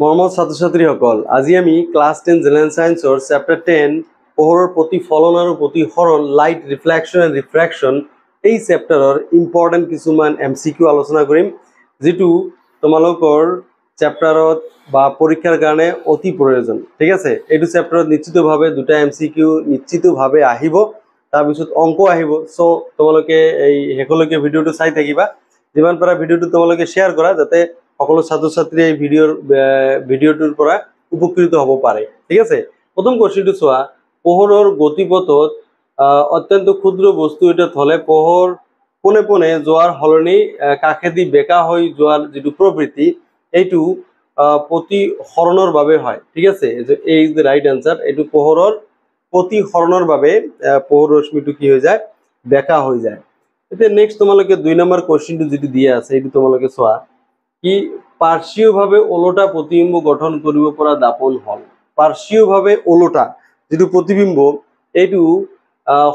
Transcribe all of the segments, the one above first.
মৰমৰ ছাত্ৰ ছাত্ৰীসকল, আজি আমি ক্লাছ 10 জেনেৰেল সায়েন্সৰ চেপ্টাৰ 10 পোহৰৰ প্ৰতিফলন আৰু প্ৰতিসৰণ লাইট ৰিফ্লেকশ্যন এণ্ড ৰিফ্ৰেকশ্যন এই চেপ্টাৰৰ ইম্পৰ্টেণ্ট কিছুমান MCQ আলোচনা কৰিম, যিটো তোমালোকৰ চেপ্টাৰত বা পৰীক্ষাৰ কাৰণে অতি প্ৰয়োজন। ঠিক আছে, এইটো চেপ্টাৰত নিশ্চিতভাৱে দুটা MCQ নিশ্চিতভাৱে আহিব, তাৰপিছত অংক আহিব। সো তোমালোকে এই শেষলৈকে ভিডিঅ'টো চাই থাকিবা। যিমান পাৰা ভিডিঅ'টো তোমালোকে শ্বেয়াৰ কৰা, যাতে সকলো ছাত্ৰ ছাত্ৰীয়ে এই ভিডিঅ'টোৰ পৰা উপকৃত হ'ব পাৰে। ঠিক আছে, প্ৰথম কোৱেশ্চনটো চোৱা, পোহৰৰ গতিপথত অত্যন্ত ক্ষুদ্ৰ বস্তু এটাত হ'লে পোহৰ পোনে পোনে যোৱাৰ সলনি কাষেদি বেকা হৈ যোৱাৰ যিটো প্ৰবৃত্তি, এইটো প্ৰতিসৰণৰ বাবে হয়। ঠিক আছে, এই ইজ দ্য ৰাইট আনসাৰ। এইটো পোহৰৰ প্ৰতিসৰণৰ বাবে পোহৰ ৰশ্মিটো কি হৈ যায়, বেকা হৈ যায়। এতিয়া নেক্সট তোমালোকে 2 নম্বৰ কোৱেশ্চনটো যিটো দিয়া আছে, এইটো তোমালোকে চোৱা, কি পাৰ্শ্বীয়ভাৱে ওলোটা প্ৰতিবিম্ব গঠন কৰিব পৰা দাপন হল। পাৰ্শ্বীয়ভাৱে ওলোটা যিটো প্ৰতিবিম্ব, এইটো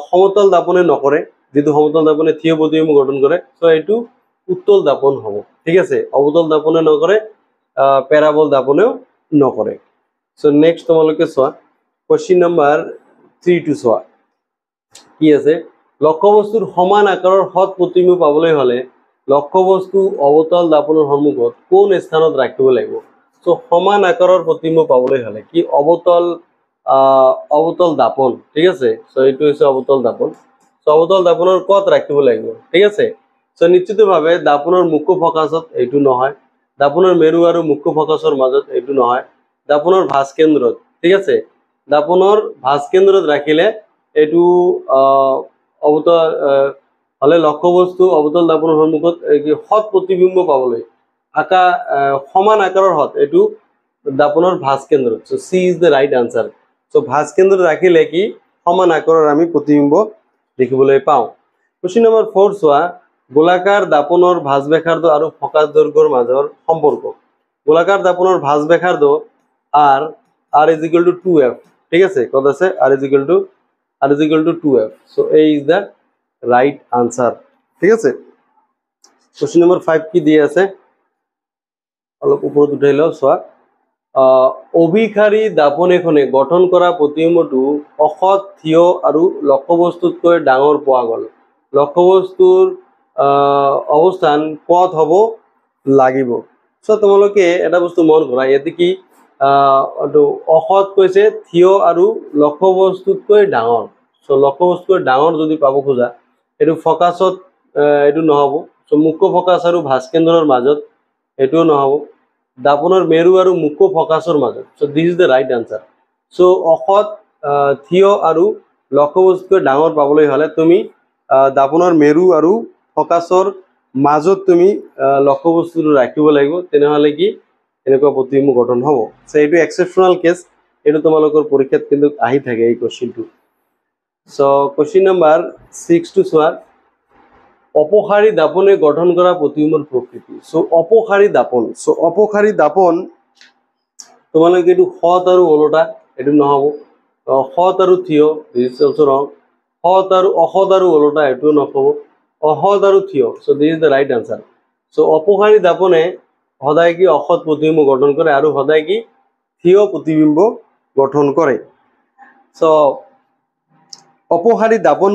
সমতল দাপনে নকৰে, যিটো সমতল দাপনে থিয় প্ৰতিবিম্ব গঠন কৰে। সো এইটো উত্তল দাপন হ'ব। ঠিক আছে, অৱতল দাপনে নকৰে, পেৰাবল দাপনেও নকৰে। সো নেক্সট তোমালোকে চোৱা, কোৱেশ্চন নম্বৰ 3 টো চোৱা, কি আছে, লক্ষ্যবস্তুৰ সমান আকাৰৰ সৎ প্ৰতিবিম্ব পাবলৈ হ'লে লক্ষ্যবস্তু অৱতল দাপনৰ সন্মুখত কোন স্থানত ৰাখিব লাগিব। সো সমান আকাৰৰ প্ৰতিবিম্ব পাবলৈ হ'লে কি অৱতল দাপন। ঠিক আছে, সো এইটো হৈছে অৱতল দাপন। সো অৱতল দাপনৰ ক'ত ৰাখিব লাগিব। ঠিক আছে, সো নিশ্চিতভাৱে দাপনৰ মুখ্য ফকাছত এইটো নহয়, দাপনৰ মেৰু আৰু মুখ্য ফকাছৰ মাজত এইটো নহয়, দাপনৰ ভাঁজ কেন্দ্ৰত। ঠিক আছে, দাপনৰ ভাঁজ কেন্দ্ৰত ৰাখিলে এইটো অৱতল হলে লক্ষ্যবস্তু অৱতল দাপনৰ সন্মুখত সৎ প্ৰতিবিম্ব পাবলৈ সমান আকাৰৰ হৎ, এইটো দাপনৰ ভাঁজ কেন্দ্ৰত। So C is the right answer. So ভাঁজ কেন্দ্ৰত ৰাখিলে কি সমান আকাৰৰ আমি প্ৰতিবিম্ব দেখিবলৈ পাওঁ। কোৱেশ্চন নম্বৰ 4 চোৱা, গোলাকাৰ দাপনৰ ভাঁজ ব্যাসাৰ্ধ আৰু ফকাছ দৈৰ্ঘ্যৰ মাজৰ সম্পৰ্ক। গোলাকাৰ দাপনৰ ভাঁজ ব্যাসাৰ্ধ r is equal to 2f। ঠিক আছে, কত আছে r is equal to 2f। So এই ইজ দ্য রাইট আনসার। ঠিক আছে, কোশ্চেন নম্বৰ 5 কি দিয়ে আছে, অলপ ওপৰত উঠাই লও চোৱা, অভিসাৰী দাপন এখনে গঠন কৰা প্ৰতিবিম্বটো অসৎ, থিয় আৰু লক্ষ্যবস্তুতকৈ ডাঙৰ পোৱা গ'ল। লক্ষ্যবস্তুৰ অৱস্থান ক'ত হ'ব লাগিব। সো তোমালোকে এটা বস্তু মন কৰা, ইয়াতে কি অসৎ কৈছে, থিয় আৰু লক্ষ্যবস্তুতকৈ ডাঙৰ। সো লক্ষ্যবস্তুতকৈ ডাঙৰ যদি পাব খোজা, এইটো ফকাছত এইটো নহ'ব। সো মুখ্য ফকাছ আৰু ভাঁজ কেন্দ্ৰৰ মাজত এইটোও নহ'ব, দাপনৰ মেৰু আৰু মুখ্য ফকাছৰ মাজত। So this is the right answer. So অসৎ, থিয় আৰু লক্ষ্যবস্তুতকৈ ডাঙৰ পাবলৈ হ'লে তুমি দাপনৰ মেৰু আৰু ফকাছৰ মাজত তুমি লক্ষ্যবস্তুটো ৰাখিব লাগিব, তেনেহ'লে কি এনেকুৱা প্ৰতিবিম্ব গঠন হ'ব। সো এইটো এক্সেপশ্যনেল কেছ, এইটো তোমালোকৰ পৰীক্ষাত কিন্তু আহি থাকে এই কোৱেশ্চনটো। সো কোৱেশ্চন নম্বৰ 6 টো চোৱা, অপসাৰী দাপনে গঠন কৰা প্ৰতিবিম্বৰ প্ৰকৃতি। সো অপসাৰী দাপন, তোমালোকে এইটো সৎ আৰু ওলোটা, এইটো নহ'ব। সৎ আৰু থিয়, দিছ ইজ অলসো ৰং। সৎ আৰু অসৎ আৰু ওলোটা, এইটোও নহ'ব। অসৎ আৰু থিয়, so this is the right answer. So অপসাৰী দাপনে সদায় কি অসৎ প্ৰতিবিম্ব গঠন কৰে আৰু সদায় কি থিয় প্ৰতিবিম্ব গঠন কৰে। সো অপসাৰী দাপন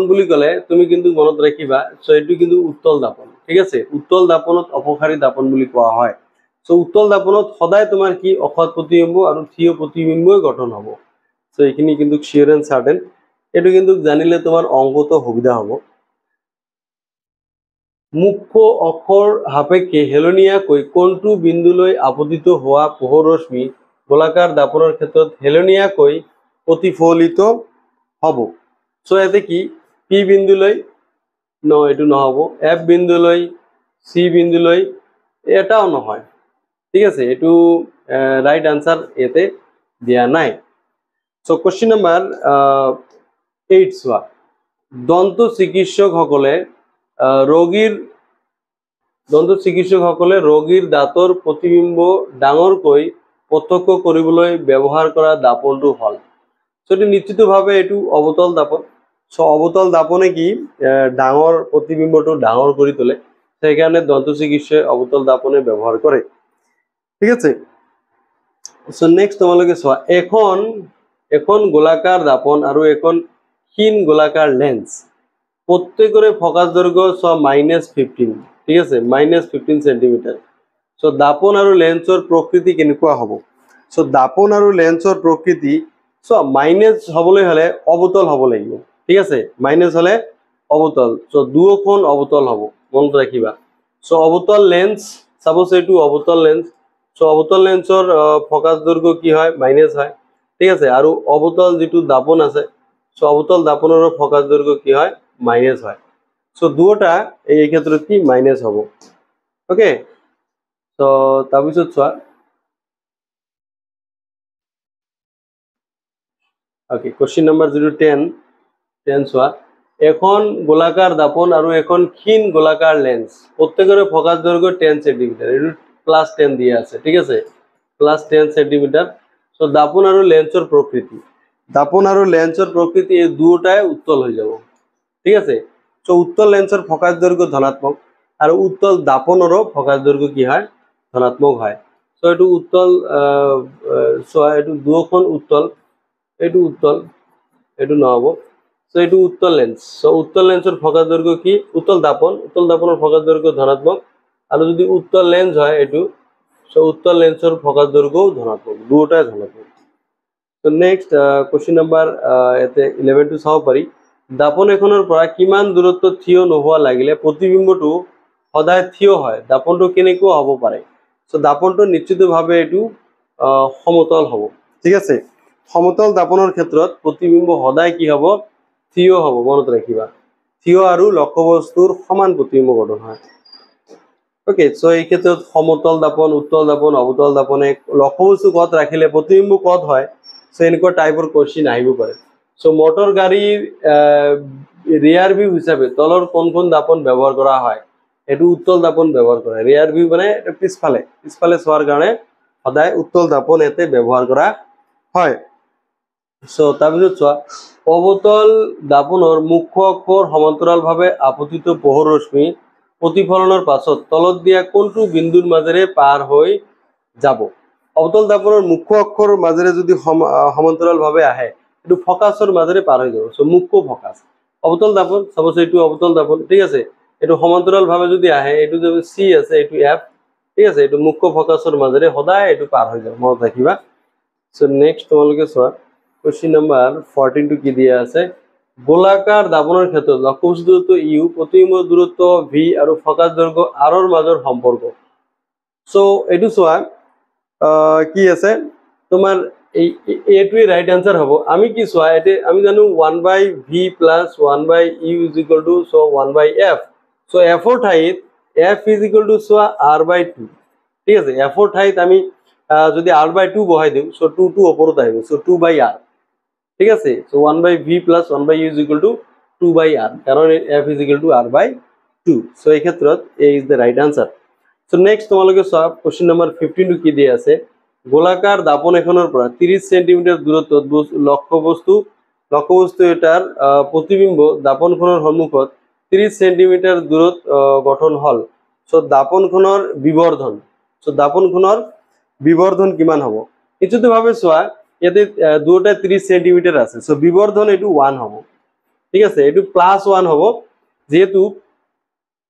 বুলি ক'লে তুমি কিন্তু মনত ৰাখিবা, সো এইটো কিন্তু উত্তল দাপন। ঠিক আছে, উত্তল দাপনত অপসাৰী দাপন বুলি কোৱা হয়। সো উত্তল দাপনত সদায় তোমাৰ কি অসৎ প্ৰতিবিম্ব আৰু থিয় প্ৰতিবিম্বই গঠন হ'ব। সো এইখিনি কিন্তু শিয়ৰ এণ্ড চাৰ্টেন, এইটো কিন্তু জানিলে তোমাৰ অংকটো সুবিধা হ'ব। মুখ্য অক্ষৰ সাপেক্ষে হেলনীয়াকৈ কোনটো বিন্দুলৈ আপতিত হোৱা পোহৰ ৰশ্মি গোলাকাৰ দাপনৰ ক্ষেত্ৰত হেলনীয়াকৈ প্ৰতিফলিত হ'ব। সো ইয়াতে কি পি বিন্দুলৈ এইটো নহ'ব, এফ বিন্দুলৈ, চি বিন্দুলৈ, এটাও নহয়। ঠিক আছে, এইটো ৰাইট আনসাৰ ইয়াতে দিয়া নাই। সো কোৱেশ্চন নম্বৰ 8 চোৱা, দন্ত চিকিৎসকসকলে ৰোগীৰ দাঁতৰ প্ৰতিবিম্ব ডাঙৰকৈ প্ৰত্যক্ষ কৰিবলৈ ব্যৱহাৰ কৰা দাপনটো হ'ল। সো এইটো নিশ্চিতভাৱে এইটো অৱতল দাপন। সো অৱতল দাপনে কি ডাঙৰ প্ৰতিবিম্বটো ডাঙৰ কৰি তোলে, সেইকাৰণে দন্ত চিকিৎসাই অৱতল দাপনে ব্যৱহাৰ কৰে। ঠিক আছে সো নেক্সট তোমালোকে চোৱা এখন গোলাকাৰ দাপন আৰু এখন ক্ষীণ গোলাকাৰ লেন্স প্ৰত্যেকৰে ফকাস দৈৰ্ঘ্য চোৱা -15 ঠিক আছে -15 সেন্টিমিটাৰ সো দাপন আৰু লেন্সৰ প্ৰকৃতি কেনেকুৱা হ'ব সো দাপন আৰু লেন্সৰ প্ৰকৃতি সো মাইনাস হ'বলৈ হলে অবতল হ'ব লাগিব ঠিক আছে মাইনাস হলে অবতল সো দুয়োখন অবতল হ'ব মনত ৰাখিবা সো অবতল লেন্স সাপোজ এইটো অবতল লেন্স সো অবতল লেন্সৰ ফকাস দৈৰ্ঘ্য কি হয় মাইনাস হয় ঠিক আছে আৰু অবতল যেটো দাপন আছে সো অবতল দাপনৰ ফকাস দৈৰ্ঘ্য কি হয় মাইনাস হয় সো দুয়োটা এই ক্ষেত্ৰত কি মাইনাস হ'ব ওকে সো তাৰপিছত চোৱা ওকে কোশ্চেন নাম্বাৰ 10 চোৱা এখন গোলাকাৰ দাপন আৰু এখন ক্ষীণ গোলাকাৰ লেন্স প্ৰত্যেকৰে ফকাস দৈৰ্ঘ্য 10 সেন্টিমিটাৰ এটো +10 দিয়া আছে ঠিক আছে +10 সেন্টিমিটাৰ সো দাপন আৰু লেন্সৰ প্ৰকৃতি এই দুটাই উত্তল হৈ যাব ঠিক আছে সো উত্তল লেন্সৰ ফকাস দৈৰ্ঘ্য ধনাত্মক আৰু উত্তল দাপনৰো ফকাস দৈৰ্ঘ্য কি হয় ধনাত্মক হয় সো এটো উত্তল সো এটো দুখন উত্তল এটো উত্তল এটো নহব সো এটো উত্তল লেন্স সো উত্তল লেন্সৰ ফকাস দৈৰ্ঘ্য কি উত্তল দাপনৰ ফকাস দৈৰ্ঘ্য ধনাত্মক আৰু যদি উত্তল লেন্স হয় এটো সো উত্তল লেন্সৰ ফকাস দৈৰ্ঘ্যও ধনাত্মক দুটাই ধনাত্মক সো নেক্সট কোশ্চেন নাম্বাৰ এতে 11 টো চাও পাৰি দাপন এখনৰ পৰা কিমান দূৰত্ব থিয় নোহোৱা লাগিলে প্ৰতিবিম্বটো সদায় থিয় হয় দাপনটো কেনেকুৱা হ'ব পাৰে সো দাপনটো নিশ্চিতভাৱে এটো সমতল হ'ব ঠিক আছে সমতল দাপনৰ ক্ষেত্ৰত প্ৰতিবিম্ব সদায় কি হ'ব থিয় হ'ব মনত ৰাখিবা থিয় আৰু লক্ষ্যবস্তুৰ সমান প্ৰতিবিম্ব গঠন হয় ওকে সো এই ক্ষেত্ৰত সমতল দাপন উত্তল দাপন অবতল দাপনে লক্ষ্যবস্তু কত ৰাখিলে প্ৰতিবিম্ব কত হয় সো এনেকুৱা টাইপৰ কোশ্চেন আহিব পাৰে সো মোটৰ গাড়ীৰ ৰিয়াৰ ভিউ হিচাপে তলৰ কোনখন দাপন ব্যৱহাৰ কৰা হয় এটো উত্তল দাপন ব্যৱহাৰ কৰা ৰিয়াৰ ভিউ মানে পিছফালে চোৱাৰ কাৰণে সদায় উত্তল দাপন এতে ব্যৱহাৰ কৰা হয় সো তাৰপিছত চোৱা অবতল দাপনৰ মুখ্য অক্ষৰ সমান্তৰালভাৱে আপতিত পোহৰ ৰশ্মি প্ৰতিফলনৰ পাছত তলত দিয়া কোনটো বিন্দুৰ মাজেৰে পাৰ হৈ যাব অবতল দাপনৰ মুখ্য অক্ষৰ মাজেৰে যদি সমান্তৰালভাৱে আহে এটো ফকাসৰ মাজেৰে পাৰ হৈ যাব সো মুখ্য ফকাস অবতল দাপন সাপোজ এইটো অবতল দাপন ঠিক আছে এটো সমান্তৰালভাৱে যদি আহে এটো যদি সি আছে এটো এফ ঠিক আছে এটো মুখ্য ফকাসৰ মাজেৰে সদায় এটো পাৰ হৈ যাব মনত ৰাখিবা সো নেক্সট তোমালোকে চোৱা কোশ্চেন নাম্বাৰ 14 টো কি দিয়া আছে গোলাকাৰ দাপনৰ ক্ষেত্ৰত লক্ষ্যবস্তু দূৰত্ব ইউ প্ৰতিবিম্ব দূৰত্ব ভি আৰু ফকাস দৈৰ্ঘ্য r ৰ মাজৰ সম্পৰ্ক সো এটো চোৱা কি আছে তোমাৰ এই এটোই ৰাইট आंसर হ'ব আমি কি চোৱা এতে আমি জানো 1/v + 1/u so 1/f so f ৰ ঠাইত f চোৱা r/2 ঠিক আছে f ৰ ঠাইত আমি যদি r/2 বহাই দিও সো 2 টো ওপৰত আহিব সো 2/r ঠিক আছে সো 1/v + 1/u 2/r কারণ f r/2 সো এই ক্ষেত্ৰত a is the right answer so next তোমালোকে চোৱা কোশ্চেন নাম্বাৰ 15 টো কি দিয়া আছে গোলাকাৰ দাপন এখনৰ পৰা 30 সেন্টিমিটাৰ দূৰত্বত লক্ষ্যবস্তু এটাৰ প্ৰতিবিম্ব দাপনখনৰ সন্মুখত 30 সেন্টিমিটাৰ দূৰত গঠন হল সো দাপনখনৰ বিবৰ্ধন কিমান হ'ব এটোতে ভাবে চোৱা ইয়াতে দুটা 30 সেন্টিমিটাৰ আছে সো বিবৰ্ধন এটো 1 হ'ব ঠিক আছে এটো +1 হ'ব যেহেতু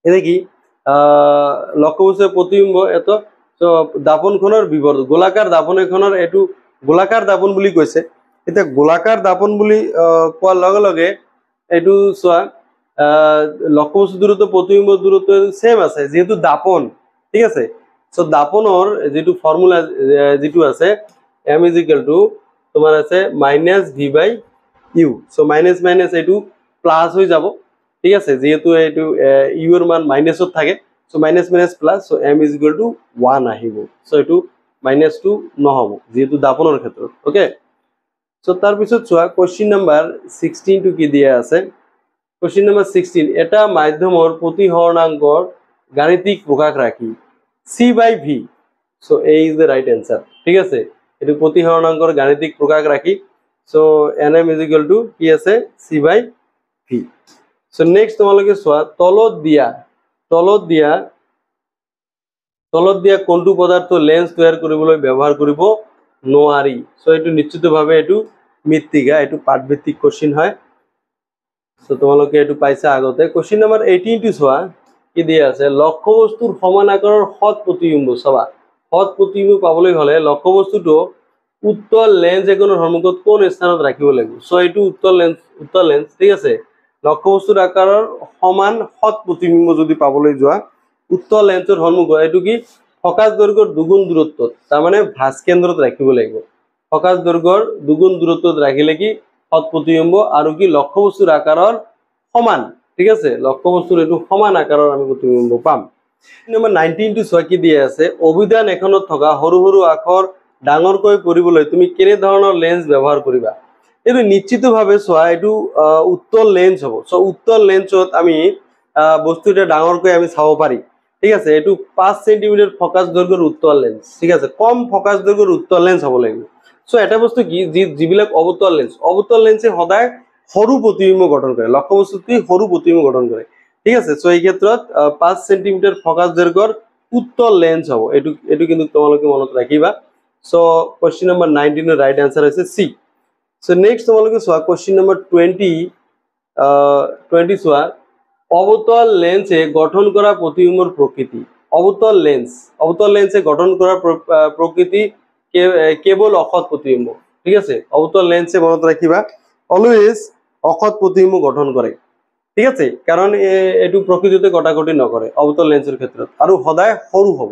এনে কি লক্ষ্যবস্তুৰ প্ৰতিবিম্ব এত সো দাপনখনৰ বিবৰ্ধন গোলাকাৰ দাপন এখনৰ এটো গোলাকাৰ দাপন বুলি কৈছে এটা গোলাকাৰ দাপন বুলি কোৱাৰ লগে লগে এটো চোৱা লক্ষ্যবস্তু দূৰত্ব প্ৰতিবিম্ব দূৰত্ব সেম আছে যেহেতু দাপন ঠিক আছে সো দাপনৰ যেটো ফৰ্মুলা যেটো আছে m তোমাৰ আছে -v/u সো মাইনাস মাইনাস এটো প্লাস হৈ যাব ঠিক আছে যেহেতু এটো u এর মান মাইনাসত থাকে so minus minus plus so m 1 আহিব সো এটো -2 নহব যেহেতু দাপনৰ ক্ষেত্ৰত ওকে সো তাৰ পিছত চোৱা কোশ্চেন নাম্বাৰ 16 টো কি দিয়া আছে কোশ্চেন নাম্বাৰ 16 এটা মাধ্যমৰ প্ৰতিহৰণাংকৰ গাণিতিক প্ৰকাশ ৰাখি c/v so a is the right answer ঠিক আছে এটো প্ৰতিহৰণাংকৰ গাণিতিক প্ৰকাশ ৰাখি সো nm কি আছে c/v সো নেক্সট তোমালোকে চোৱা তলত দিয়া তলত দিয়া কোনটো পদাৰ্থ লেন্স তৈয়াৰ কৰিবলৈ ব্যৱহাৰ কৰিব নোৱাৰি। সো এইটো নিশ্চিতভাৱে এইটো মৃত্তিকা, এইটো পাঠভিত্তিক কোশ্চিন হয়। সো তোমালোকে এইটো পাইছা আগতে। কোশ্চিন নম্বৰ 18 টো চোৱা কি দিয়া আছে, লক্ষ্যবস্তুৰ সমান আকাৰৰ সৎ প্ৰতিবিম্ব। চাবা, সৎ প্ৰতিবিম্ব পাবলৈ হলে লক্ষ্যবস্তুটো উত্তল লেন্স এখনৰ সন্মুখত কোন স্থানত ৰাখিব লাগিব। সো এইটো উত্তল লেন্স, ঠিক আছে। লক্ষ্যবস্তুৰ আকাৰৰ সমান সৎ প্ৰতিবিম্ব যদি পাবলৈ যোৱা উত্তল লেন্সৰ সন্মুখত এইটো কি ফকাস দৈৰ্ঘ্যৰ দুগুণ দূৰত্বত, তাৰমানে ভাঁজ কেন্দ্ৰত ৰাখিব লাগিব। ফকাস দৈৰ্ঘ্যৰ দুগুণ দূৰত্বত ৰাখিলে কি সৎ প্ৰতিবিম্ব আৰু কি লক্ষ্যবস্তুৰ আকাৰৰ সমান, ঠিক আছে। লক্ষ্যবস্তুৰ এইটো সমান আকাৰৰ আমি প্ৰতিবিম্ব পাম। নম্বৰ 19 টো চোৱা কি দিয়া আছে, অভিধান এখনত থকা সৰু সৰু আখৰ ডাঙৰকৈ পঢ়িবলৈ তুমি কেনে ধৰণৰ লেন্স ব্যৱহাৰ কৰিবা। এইটো নিশ্চিতভাৱে চোৱা এইটো উত্তল লেন্স হ'ব। সো উত্তল লেন্সত আমি বস্তু এটা ডাঙৰকৈ আমি চাব পাৰি, ঠিক আছে। এইটো 5 সেন্টিমিটাৰ ফকাস দৈৰ্ঘ্যৰ উত্তল লেন্স, ঠিক আছে। কম ফকাস দৈৰ্ঘ্যৰ উত্তল লেন্স হ'ব লাগিব। সো এটা বস্তু কি যিবিলাক অৱতল লেন্সে সদায় সৰু প্ৰতিবিম্ব গঠন কৰে, লক্ষ্যবস্তুতকৈ সৰু প্ৰতিবিম্ব গঠন কৰে, ঠিক আছে। সো এই ক্ষেত্ৰত 5 সেন্টিমিটাৰ ফকাস দৈৰ্ঘ্যৰ উত্তল লেন্স হ'ব। এইটো কিন্তু তোমালোকে মনত ৰাখিবা। সো কোশ্চিন নম্বৰ 19 এৰ ৰাইট आंसर আছে সি। সো নেক্সট তোমালোকে চোৱা কোশ্চিন নম্বৰ 20 চোৱা, অবতল লেন্সে গঠন করা প্রতিবিম্বর প্রকৃতি। অবতল লেন্সে গঠন করা প্রকৃতি কেবল অসৎ প্রতিবিম্ব, ঠিক আছে। অবতল লেন্সে মনত রাখিবা অলওয়েজ অসৎ প্রতিবিম্ব গঠন করে, ঠিক আছে। কারণ এটু প্রকৃতিতে কটাকটি নকৰে অবতল লেন্সৰ ক্ষেত্ৰত আৰু সদায় সৰু হ'ব।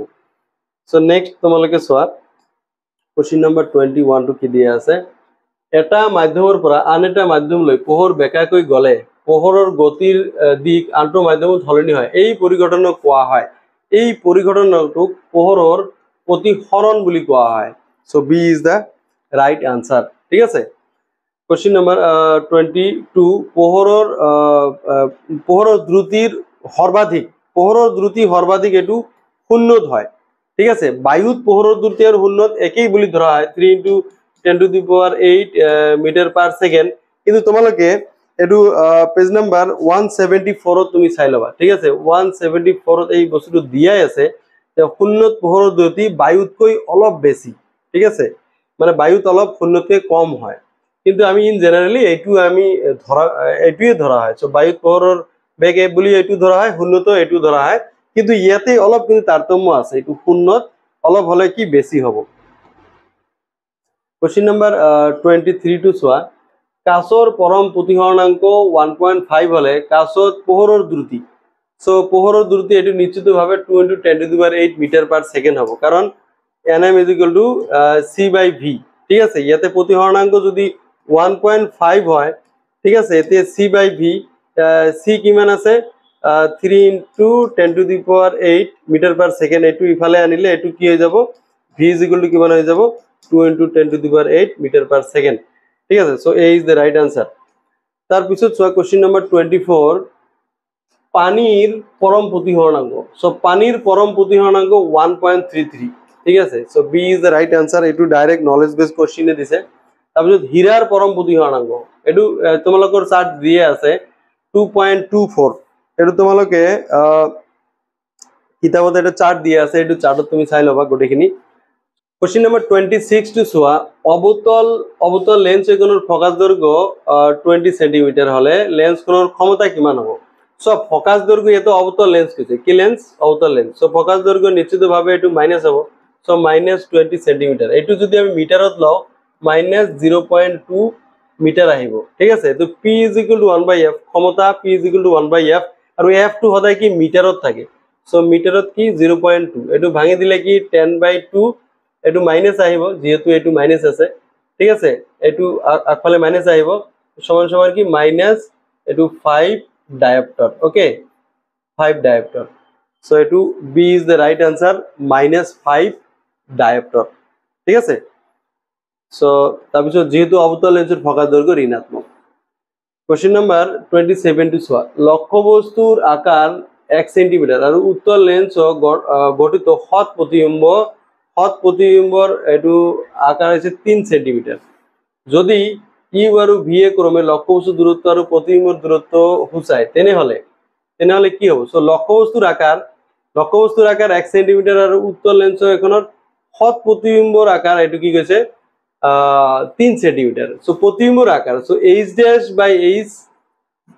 সো নেক্সট তোমালোকে চোৱা কোশ্চিন নম্বৰ 21 টো কি দিয়া আছে, এটা মাধ্যমৰ পৰা আন এটা মাধ্যমলৈ পোহৰ বেকাকৈ গলে পোহৰৰ গতিৰ দিক আনটো মাধ্যমত সলনি হয়। এই পৰিঘটনাক কোৱা হয়, এই পৰিঘটনাটোক পোহৰৰ প্ৰতিসৰণ বুলি কোৱা হয়। So B is the right answer, ঠিক আছে। কোশ্চিন নম্বৰ 22, পোহৰৰ দ্ৰুতিৰ সৰ্বাধিক এইটো শূন্যত হয়, ঠিক আছে। বায়ুত পোহৰৰ দ্ৰুতি আৰু শূন্যত একেই বুলি ধৰা হয় 3 × 10⁸ মিটাৰ পাৰ ছেকেণ্ড। কিন্তু তোমালোকে এইটো পেজ নাম্বাৰ 174 তুমি চাই ল'বা, ঠিক আছে। 174 এই বস্তুটো দিয়াই আছে যে শূন্যত পোহৰৰ দ্ৰুতি বায়ুতকৈ অলপ বেছি, ঠিক আছে। মানে বায়ুত অলপ শূন্যতকৈ কম হয়, কিন্তু আমি ইন জেনাৰেলি এইটোৱে ধৰা হয়। সো বায়ুত পোহৰৰ বেগ বুলি এইটো ধৰা হয়, শূন্যত এইটো ধৰা হয়, কিন্তু ইয়াতে অলপ কিন্তু তাৰতম্য আছে, এইটো শূন্যত অলপ হলে কি বেছি হ'ব। কোশ্চিন নম্বৰ 23 টো চোৱা, কাচৰ পৰম প্ৰতিসৰণাংক 1.5 হলে কাচত পোহৰৰ দ্ৰুতি। সো পোহৰৰ দ্ৰুতি এইটো নিশ্চিতভাৱে 2 × 10⁸ মিটাৰ পাৰ ছেকেণ্ড হ'ব, কাৰণ nm = c/v, ঠিক আছে। ইয়াতে প্ৰতিসৰণাংক যদি 1.5 হয়, ঠিক আছে, এতিয়া c/v, c কিমান আছে 3 × 10⁸ মিটাৰ পাৰ ছেকেণ্ড। এইটো ইফালে আনিলে এইটো কি হৈ যাব, v = কিমান হৈ যাব 2 × 10⁸ মিটাৰ পাৰ ছেকেণ্ড, ঠিক আছে। So A is the right answer. তাৰ পিছত চোৱা কোশ্চিন নম্বৰ 24, পানীৰ পৰম প্ৰতিসৰণাংক। সো পানীৰ পৰম প্ৰতিসৰণাংক 1.33, ঠিক আছে। So B is the right answer. এইটো ডাইৰেক্ট নলেজ বেস কোশ্চিনে দিছে। তাৰপিছত হীৰাৰ পৰম প্ৰতিসৰণাংক, এইটো তোমালোকৰ চাৰ্ট দিয়ে আছে 2.24। এইটো তোমালোকে কিতাপত এটা চাৰ্ট দিয়া আছে, এইটো চাৰ্টত তুমি চাই ল'বা গোটেইখিনি। কোশ্চিন নম্বৰ 26 টো চোৱা, অবতল লেন্স এখনৰ ফকাস দৈৰ্ঘ্য 20 সেন্টিমিটাৰ হলে লেন্সখনৰ ক্ষমতা কিমান হ'ব। সো ফকাস দৈৰ্ঘ্য ইয়াতে অবতল লেন্স কৈছে, কি লেন্স, অবতল লেন্স। সো ফকাস দৈৰ্ঘ্য নিশ্চিতভাৱে এইটো মাইনাস হ'ব। So -20 centimetre. এইটো যদি আমি মিটাৰত লওঁ -0.2 মিটাৰ আহিব, ঠিক আছে। তো p = 1/f, ক্ষমতা p = 1/f, আৰু f টো সদায় কি মিটাৰত থাকে। সো মিটাৰত কি 0.2, এইটো ভাঙি দিলে কি 10/2, এইটো মাইনাস আহিব যেহেতু এইটো মাইনাস আছে, ঠিক আছে। এইটো আগফালে মাইনাস আহিব, সমান সমান কি মাইনাস এইটো 5 ডায়োপ্টাৰ, ওকে 5 ডায়োপ্টাৰ। সো এইটো B is the right answer, -5 dioptre, ঠিক আছে। সো তাৰপিছত যেহেতু অবতল লেন্সৰ ফকাস দৈৰ্ঘ্য ঋণাত্মক। কোশ্চিন নম্বৰ 27 টো চোৱা, লক্ষ্যবস্তুৰ আকাৰ 1 সেন্টিমিটাৰ আৰু উত্তল লেন্স গঠিত সৎ প্ৰতিবিম্বৰ এইটো আকাৰ হৈছে 3 সেন্টিমিটাৰ। যদি ইউ আৰু ভি এ ক্ৰমে লক্ষ্যবস্তুৰ দূৰত্ব আৰু প্ৰতিবিম্বৰ দূৰত্ব সূচায় তেনেহলে কি হ'ব। সো লক্ষ্যবস্তুৰ আকাৰ লক্ষ্যবস্তুৰ আকাৰ 1 সেন্টিমিটাৰ আৰু উত্তল লেন্সৰ এখনৰ হৎ প্ৰতিবিম্বৰ আকাৰ এইটো কি কৈছে 3 সেন্টিমিটার সো প্রতিবিম্বর আকার সো h ড্যাশ বাই h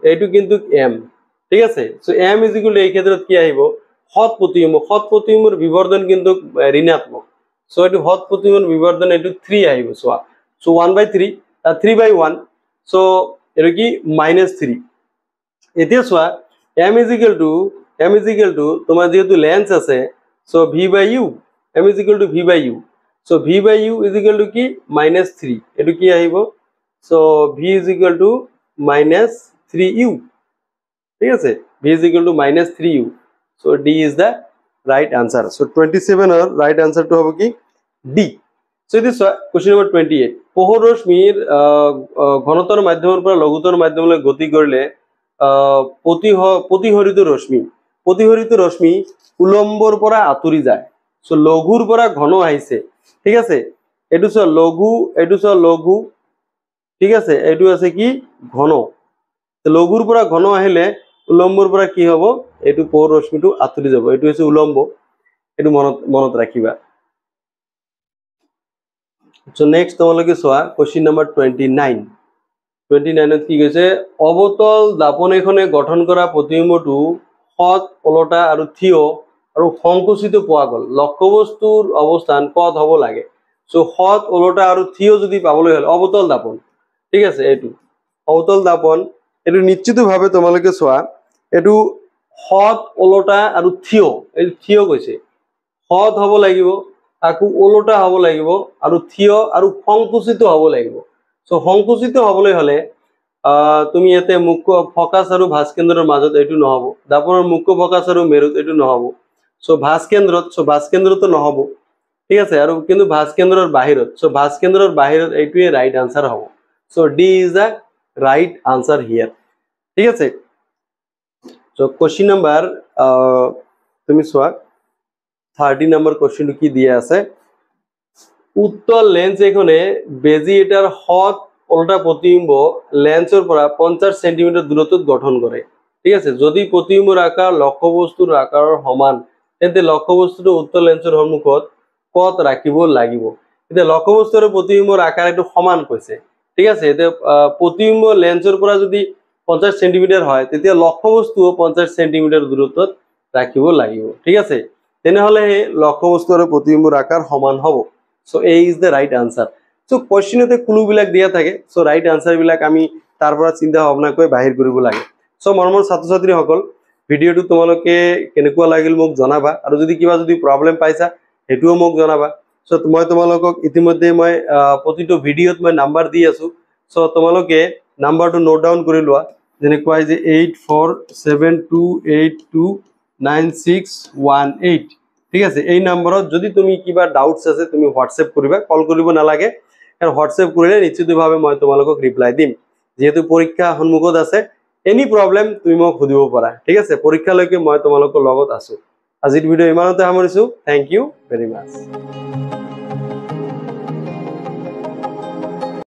এইটো কিন্তু m ঠিক আছে সো m ইজ ইকুয়াল এই ক্ষেত্ৰত কি আহিব হৎ প্ৰতিবিম্বৰ বিবৰ্ধন কিন্তু ঋণাত্মক সো এইটো হৎ প্ৰতিবিম্বৰ বিবৰ্ধন এইটো 3 আহিব সো 1/3 3/1 সো এইটো কি -3 এতিয়া সোয়া m ইজ ইকুয়াল টু তোমাৰ যেহেতু লেন্স আছে so v/u m is equal to v/u so v/u is equal to কি -3 এটো কি আহিব so v is equal to -3u ঠিক আছে v is equal to -3u so d is the right answer so 27 or right answer to হবে কি d so this question number 28 পোহৰ ৰশ্মিৰ ঘনতৰ মাধ্যমৰ পৰা লঘুতৰ মাধ্যমলৈ গতি কৰিলে প্ৰতিহৰিত ৰশ্মি উলম্বৰ পৰা আঁতৰি যায় so লঘুৰ পৰা ঘন আহিছে ঠিক আছে এটো চ লঘু ঠিক আছে এটো আছে কি ঘন লঘুৰ পৰা ঘন আহিলে উলম্বৰ পৰা কি হ'ব এটো পোহৰ ৰশ্মিটো আঁতৰি যাব এটো হৈছে উলম্ব এটো মনত ৰাখিবা সো নেক্সট তোমালোকে সোয়া কোশ্চেন নাম্বাৰ 29 ত কি কৈছে অবতল দাপনেখনে গঠন কৰা প্ৰতিবিম্বটো হৎ ওলটা আৰু থিয় আৰু সংকুচিত পোৱা গল লক্ষ্যবস্তুৰ অৱস্থান কত হ'ব লাগে সো হৎ ওলটা আৰু থিয় যদি পাবলৈ হল অবতল দাপন ঠিক আছে এটো অবতল দাপন এটো নিশ্চিতভাৱে তোমালোকে সোয়া এটো হৎ ওলটা আৰু থিয় এই থিয় কৈছে হৎ হ'ব লাগিব আকু ওলটা হ'ব লাগিব আৰু থিয় আৰু সংকুচিত হ'ব লাগিব সো সংকুচিত হ'বলৈ হলে তুমি ইয়াতে মুখ্য ফকাস আৰু ভাস্কেন্দ্ৰৰ মাজত এটো নহব দাপনৰ মুখ্য ফকাস আৰু মেৰুত এটো নহব সো ভাস্কেন্দ্ৰটো নহব ঠিক আছে আৰু কিন্তু ভাস্কেন্দ্ৰৰ বাহিৰত সো ভাস্কেন্দ্ৰৰ বাহিৰত এইটোৱে ৰাইট আনসাৰ হ'ব so D is the right answer here ঠিক আছে সো কোশ্চেন নাম্বার তুমি সোয়া 30 নাম্বার কোশ্চেন কি দিয়া আছে উত্তল লেন্স এখনে বেজি এটাৰ হৎ ওলটা প্ৰতিবিম্ব লেন্সৰ পৰা 50 সেন্টিমিটাৰ দূৰত্বত গঠন কৰে ঠিক আছে যদি প্ৰতিবিম্বৰ আকাৰ লক্ষ্যবস্তুৰ আকাৰৰ সমান তেন্তে লক্ষ্যবস্তুটো উত্তল লেন্সৰ সন্মুখত কত ৰাখিব লাগিব এতিয়া লক্ষ্যবস্তুৰ প্ৰতিবিম্বৰ আকাৰ এটো সমান কৈছে ঠিক আছে এতিয়া প্ৰতিবিম্ব লেন্সৰ পৰা যদি 50 সেন্টিমিটাৰ হয় তেতিয়া লক্ষ্যবস্তুও 50 সেন্টিমিটাৰ দূৰত্বত ৰাখিব লাগিব ঠিক আছে তেনেহলে লক্ষ্যবস্তু আৰু প্ৰতিবিম্বৰ আকাৰ সমান হ'ব so a is the right answer so question তে ক্লু বিলাক দিয়া থাকে so right answer বিলাক আমি তাৰ পৰা চিন্তা ভাবনা কৰি বাহিৰ কৰিব লাগে so মৰমৰ ছাত্ৰ ছাত্ৰী সকল ভিডিওটো তোমালোকে কেনেকুৱা লাগিল মোক জনাবা আৰু যদি কিবা প্ৰবলেম পাইছা হেতুও মোক জনাবা so মই তোমালোকক ইতিমধ্যে মই প্ৰতিটো ভিডিওত মই নাম্বাৰ দি আছো so তোমালোকে নাম্বাৰটো নোট ডাউন কৰি লোৱা যেনেকুৱা যে 8472829618 ঠিক আছে এই নম্বৰত যদি তুমি কিবা ডাউটস আছে তুমি হোৱাটসঅ্যাপ কৰিবা কল কৰিব নালাগে আৰু হোৱাটসঅ্যাপ কৰিলে নিশ্চিতভাৱে মই তোমালোকক ৰিপ্লাই দিম যেহেতু পৰীক্ষা সন্মুখত আছে এনি প্ৰবলেম তুমি মোক সুধিব পাৰা ঠিক আছে পৰীক্ষালৈকে মই তোমালোকৰ লগত আছো আজিৰ ভিডিও ইমানতে সামৰিছো থ্যাংক ইউ ভেৰি মাচ